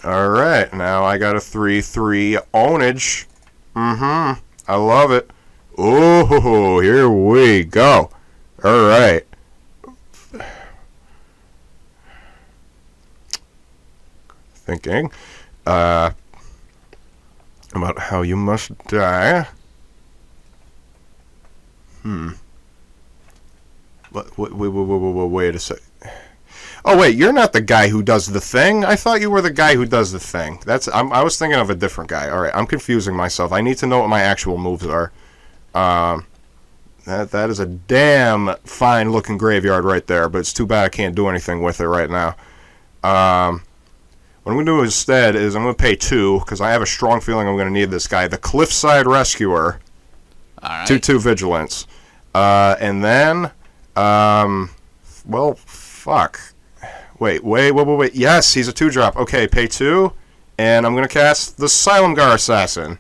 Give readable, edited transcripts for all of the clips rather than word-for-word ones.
Alright, now I got a 3/3 ownage. I love it. Oh, here we go. Alright. Thinking about how you must die. Wait a sec. Oh wait, you're not the guy who does the thing. I thought you were the guy who does the thing. I was thinking of a different guy. All right, I'm confusing myself. I need to know what my actual moves are. That is a damn fine looking graveyard right there, but it's too bad I can't do anything with it right now. What I'm going to do instead is I'm going to pay 2 because I have a strong feeling I'm going to need this guy, the Cliffside Rescuer. All right. 2/2 Vigilance. And then, well, fuck. Wait. Yes, he's a 2-drop. Okay, pay 2, and I'm going to cast the Silumgar Assassin.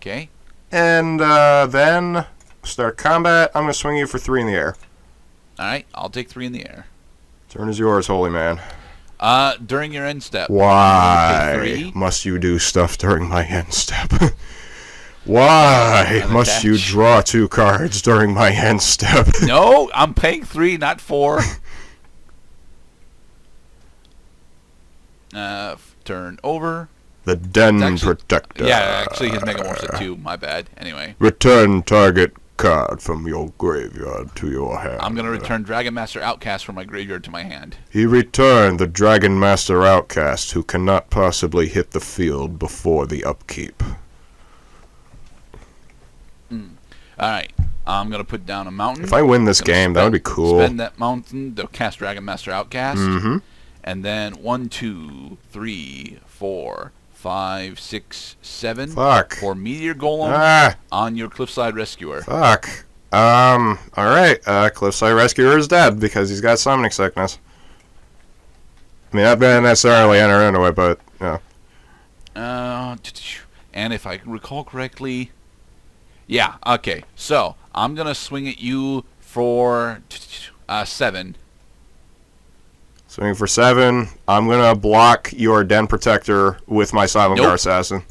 Okay. And then start combat. I'm going to swing you for 3 in the air. All right, I'll take 3 in the air. Turn is yours, holy man. During your end step. Why must you do stuff during my end step? Why must you draw 2 cards during my end step? No, I'm paying 3, not 4. Turn over. The Den Protector. Yeah, actually his Megamorph's at 2. My bad. Anyway. Return target card from your graveyard to your hand. I'm going to return Dragon Master Outcast from my graveyard to my hand. He returned the Dragon Master Outcast who cannot possibly hit the field before the upkeep. Alright. I'm going to put down a mountain. If I win this game, that would be cool. Spend that mountain to cast Dragon Master Outcast. And then 1, 2, 3, 4, 5, 6, 7. Fuck. For Meteor Golem on your Cliffside Rescuer. Fuck. Alright. Cliffside Rescuer is dead because he's got summoning sickness. I mean, not going to necessarily enter into it, but, yeah. And if I recall correctly... Yeah, okay. So, I'm going to swing at you for 7. Swinging for 7. I'm going to block your Den Protector with my Silumgar Assassin.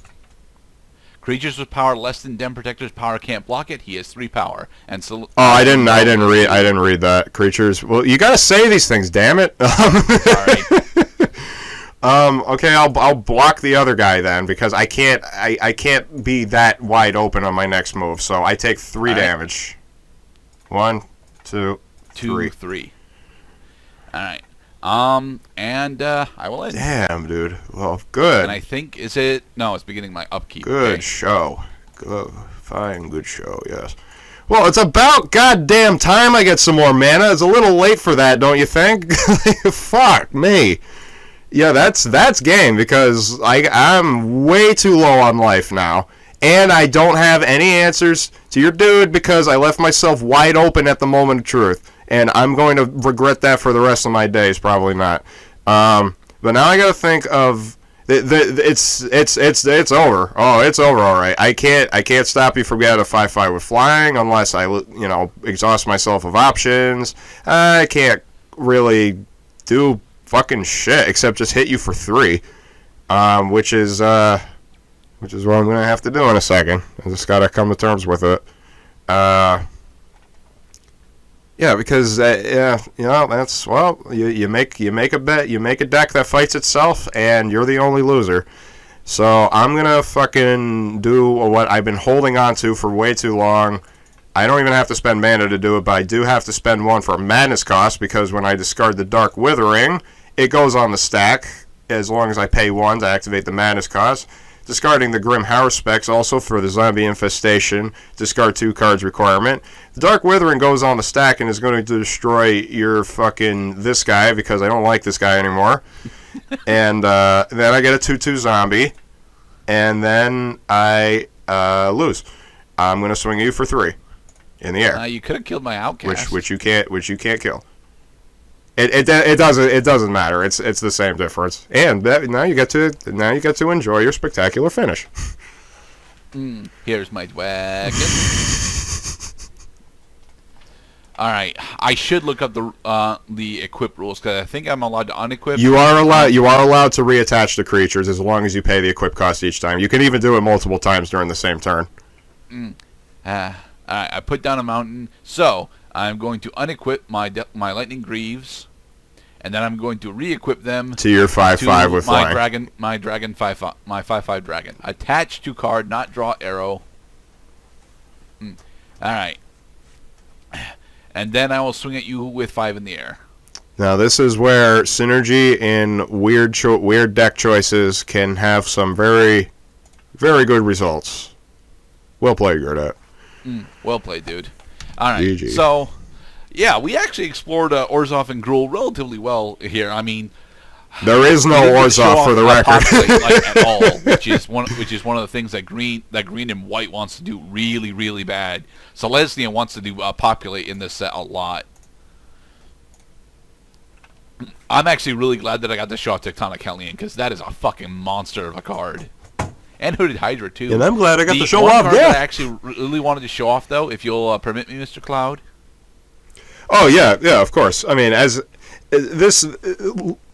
Creatures with power less than Den Protector's power can't block it. He has 3 power. And so I didn't read that. Creatures. Well, you got to say these things, damn it. Sorry. Okay, I'll block the other guy then because I can't be that wide open on my next move. So I take 3 damage. 1, 2, 3. All right. And I will end. Damn, dude. Well, good. And I think it's beginning my upkeep. Good show. Fine, good show. Yes. Well, it's about goddamn time I get some more mana. It's a little late for that, don't you think? Fuck me. Yeah, that's game because I'm way too low on life now. And I don't have any answers to your dude because I left myself wide open at the moment of truth. And I'm going to regret that for the rest of my days, probably not. But now I got to think of it's over. Oh, it's over, all right. I can't stop you from getting a 5/5 with flying unless I exhaust myself of options. I can't really do fucking shit except just hit you for 3, which is what I'm gonna have to do in a second. I just gotta come to terms with it. Yeah, because that's you make a bet, you make a deck that fights itself, and you're the only loser. So I'm gonna fucking do what I've been holding on to for way too long. I don't even have to spend mana to do it, but I do have to spend 1 for a madness cost because when I discard the Dark Withering, it goes on the stack as long as I pay 1 to activate the madness cost. Discarding the Grim Haruspex also for the Zombie Infestation, discard 2 cards requirement. The Dark Withering goes on the stack and is going to destroy your fucking this guy because I don't like this guy anymore. And then I get a 2/2 zombie, and then I lose. I'm going to swing you for 3 in the air. You could have killed my Outcast, which you can't kill. It doesn't matter. It's the same difference. And now you get to enjoy your spectacular finish. Here's my wagon. All right, I should look up the equip rules because I think I'm allowed to unequip. You are allowed to reattach the creatures as long as you pay the equip cost each time. You can even do it multiple times during the same turn. I put down a mountain, so I'm going to unequip my lightning greaves, and then I'm going to re-equip them to your 5/5 with my flying. dragon, my 5/5 dragon. Attach to card, not draw arrow. All right. And then I will swing at you with 5 in the air. Now this is where synergy in weird deck choices can have some very, very good results. Well played, Gerdat. Well played, dude. All right. GG. So, yeah, we actually explored Orzhov and Gruul relatively well here. I mean, there is no Orzhov for the record, at all, which is one of the things that green and white wants to do really, really bad. Selesnya wants to do populate in this set a lot. I'm actually really glad that I got to show off Tectonic Hellion because that is a fucking monster of a card. And Hooded Hydra too. And I'm glad I got to show one off. Card Yeah. that I actually really wanted to show off, though, if you'll permit me, Mr. Cloud. Oh yeah, of course. I mean, as this,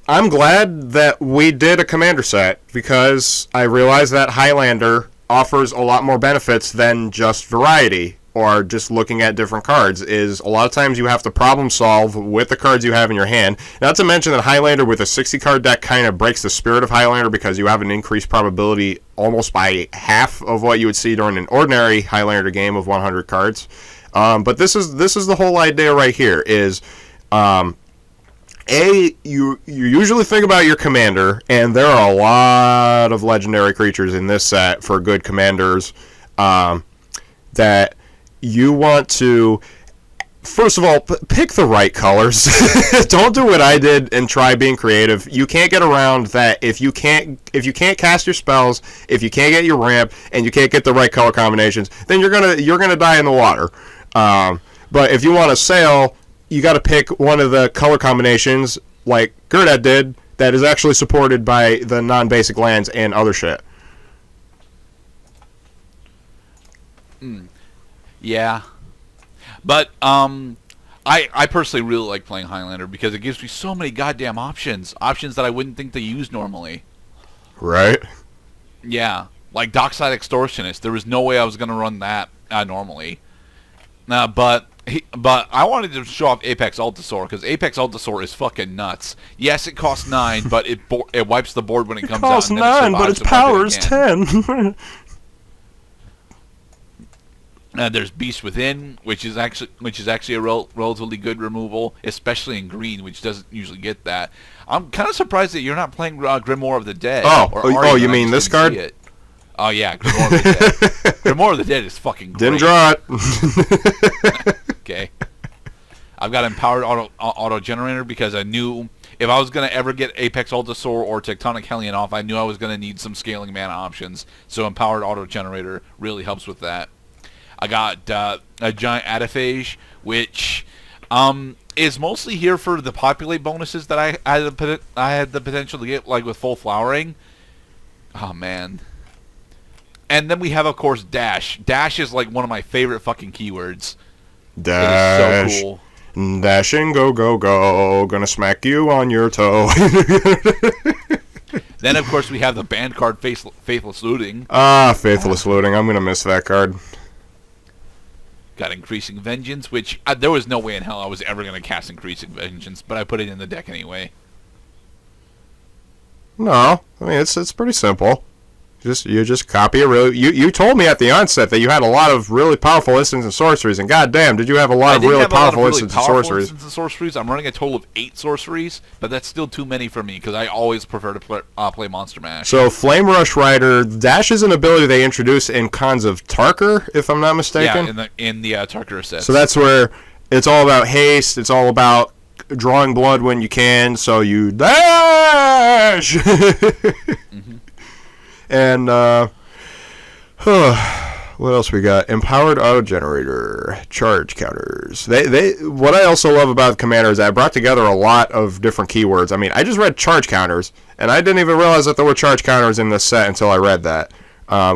I'm glad that we did a commander set because I realized that Highlander offers a lot more benefits than just variety or just looking at different cards. Is a lot of times you have to problem solve with the cards you have in your hand. Not to mention that Highlander with a 60 card deck kind of breaks the spirit of Highlander because you have an increased probability almost by half of what you would see during an ordinary Highlander game of 100 cards. But this is the whole idea right here is you usually think about your commander, and there are a lot of legendary creatures in this set for good commanders that you want to, first of all, pick the right colors. Don't do what I did and try being creative. You can't get around that if you can't cast your spells, if you can't get your ramp, and you can't get the right color combinations, then you're gonna die in the water. But if you want to sail, you got to pick one of the color combinations like Gerdat did that is actually supported by the non-basic lands and other shit. Yeah. But I personally really like playing Highlander because it gives me so many goddamn options that I wouldn't think to use normally. Right? Yeah. Like Dockside Extortionist. There was no way I was going to run that normally. But I wanted to show off Apex Altasaur because Apex Altasaur is fucking nuts. Yes, it costs 9, but it wipes the board when it comes out. It costs 9, but its power is 10. There's Beast Within, which is actually a relatively good removal, especially in green, which doesn't usually get that. I'm kind of surprised that you're not playing Grimoire of the Dead. You mean this card? Oh yeah, Grimoire of the Dead. Grimoire of the Dead is fucking great. Didn't draw it. Okay. I've got Empowered Auto Generator because I knew if I was going to ever get Apex Altasaur or Tectonic Hellion off, I knew I was going to need some scaling mana options. So Empowered Auto Generator really helps with that. I got a Giant Ataphage, which is mostly here for the populate bonuses that I had the potential to get, like with full flowering. Oh man. And then we have, of course, Dash. Dash is like one of my favorite fucking keywords. Dash. It is so cool. Dash and go, go, go. Gonna smack you on your toe. Then, of course, we have the banned card Faithless Looting. Faithless Looting. I'm gonna miss that card. Got Increasing Vengeance, which there was no way in hell I was ever going to cast Increasing Vengeance, but I put it in the deck anyway. No, I mean it's pretty simple. You just copy a really. You told me at the onset that you had a lot of really powerful instants and sorceries, and goddamn, did you have a lot of really powerful instants and sorceries? I'm running a total of 8 sorceries, but that's still too many for me because I always prefer to play Monster Mash. So Flame Rush Rider, Dash is an ability they introduced in Cons of Tarkir, if I'm not mistaken. Yeah, in the Tarkir set. So that's where it's all about haste. It's all about drawing blood when you can. So you dash. Mm-hmm. And what else we got? Empowered Auto Generator, charge counters. They what I also love about Commander is I brought together a lot of different keywords. I mean, I just read charge counters, and I didn't even realize that there were charge counters in this set until I read that.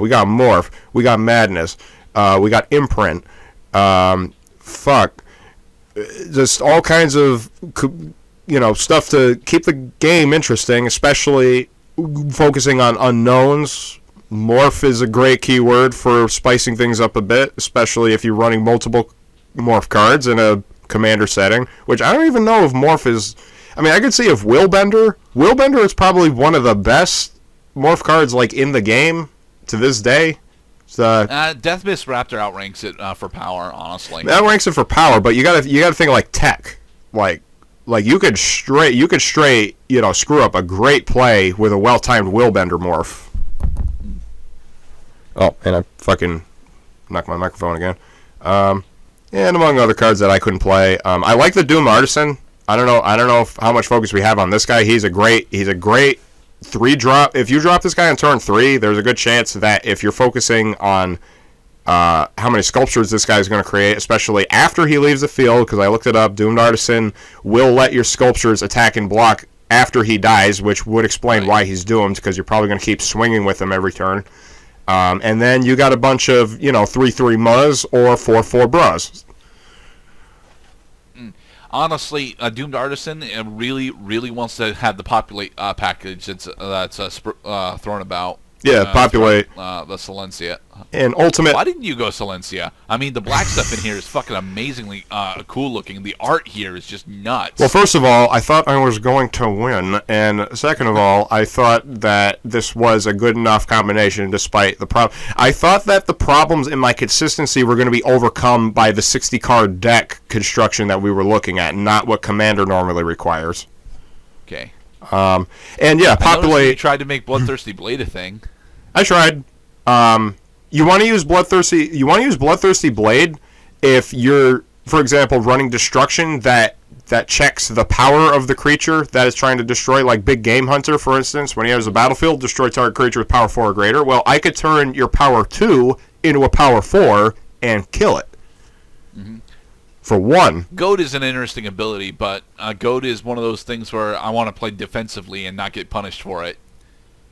We got Morph, we got Madness, we got Imprint. just all kinds of stuff to keep the game interesting, especially focusing on unknowns. Morph is a great keyword for spicing things up a bit, especially if you're running multiple morph cards in a commander setting, which I don't even know if morph is... I mean, I could see if Willbender is probably one of the best morph cards like in the game to this day. Deathmist Raptor outranks it for power, honestly. That ranks it for power, but you gotta think like tech. Like you could straight screw up a great play with a well-timed Willbender morph. Oh, and I fucking knocked my microphone again. And among other cards that I couldn't play, I like the Doomed Artisan. I don't know how much focus we have on this guy. He's a great 3-drop. If you drop this guy on turn 3, there's a good chance that if you're focusing on how many sculptures this guy is going to create, especially after he leaves the field, because I looked it up, Doomed Artisan will let your sculptures attack and block after he dies, which would explain why he's doomed, because you're probably going to keep swinging with him every turn. And then you got a bunch of 3/3 Muzz or 4/4 Bras. Honestly, Doomed Artisan really, really wants to have the populate package that's thrown about. Yeah, populate. The Silencia. And ultimate... Why didn't you go Silencia? I mean, the black stuff in here is fucking amazingly cool looking. The art here is just nuts. Well, first of all, I thought I was going to win. And second of all, I thought that this was a good enough combination despite the problem. I thought that the problems in my consistency were going to be overcome by the 60-card deck construction that we were looking at, not what Commander normally requires. Okay. And yeah, populate... You tried to make Bloodthirsty Blade a thing. I tried. You want to use Bloodthirsty Blade if you're, for example, running destruction that checks the power of the creature that is trying to destroy, like Big Game Hunter, for instance. When he has a battlefield, destroy target creature with power 4 or greater. Well, I could turn your power 2 into a power 4 and kill it. Mm-hmm. For 1. Goad is an interesting ability, but Goad is one of those things where I want to play defensively and not get punished for it.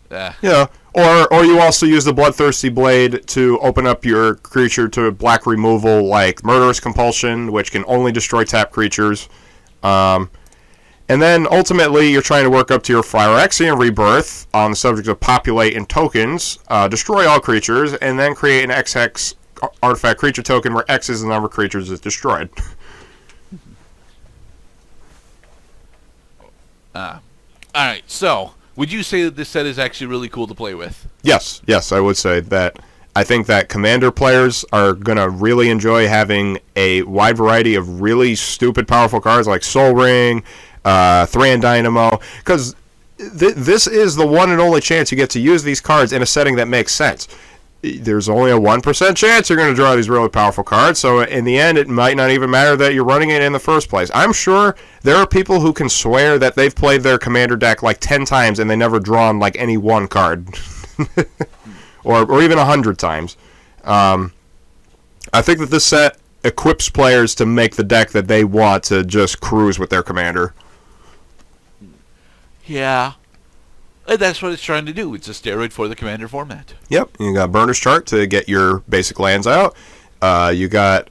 Yeah, or you also use the Bloodthirsty Blade to open up your creature to black removal, like Murderous Compulsion, which can only destroy tap creatures. And then ultimately, you're trying to work up to your Phyrexian Rebirth on the subject of populate and tokens, destroy all creatures, and then create an X-Hex artifact creature token where X is the number of creatures it's destroyed. Alright, so... Would you say that this set is actually really cool to play with? Yes, I would say that. I think that Commander players are going to really enjoy having a wide variety of really stupid powerful cards like Soul Ring, Thran Dynamo, because this is the one and only chance you get to use these cards in a setting that makes sense. There's only a 1% chance you're going to draw these really powerful cards, so in the end, it might not even matter that you're running it in the first place. I'm sure there are people who can swear that they've played their Commander deck like 10 times and they never drawn like any one card. or even 100 times. I think that this set equips players to make the deck that they want to just cruise with their Commander. Yeah. And that's what it's trying to do. It's a steroid for the Commander format. Yep. You got Burner's Chart to get your basic lands out. You got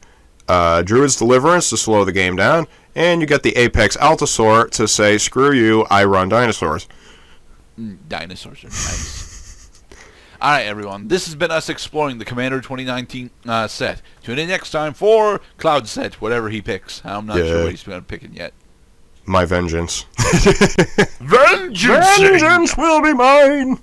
Druid's Deliverance to slow the game down. And you got the Apex Altasaur to say, screw you, I run dinosaurs. Dinosaurs are nice. Alright, everyone. This has been us exploring the Commander 2019 set. Tune in next time for Cloud Set, whatever he picks. I'm not sure what he's going to pick yet. My vengeance. Vengeance! Vengeance will be mine!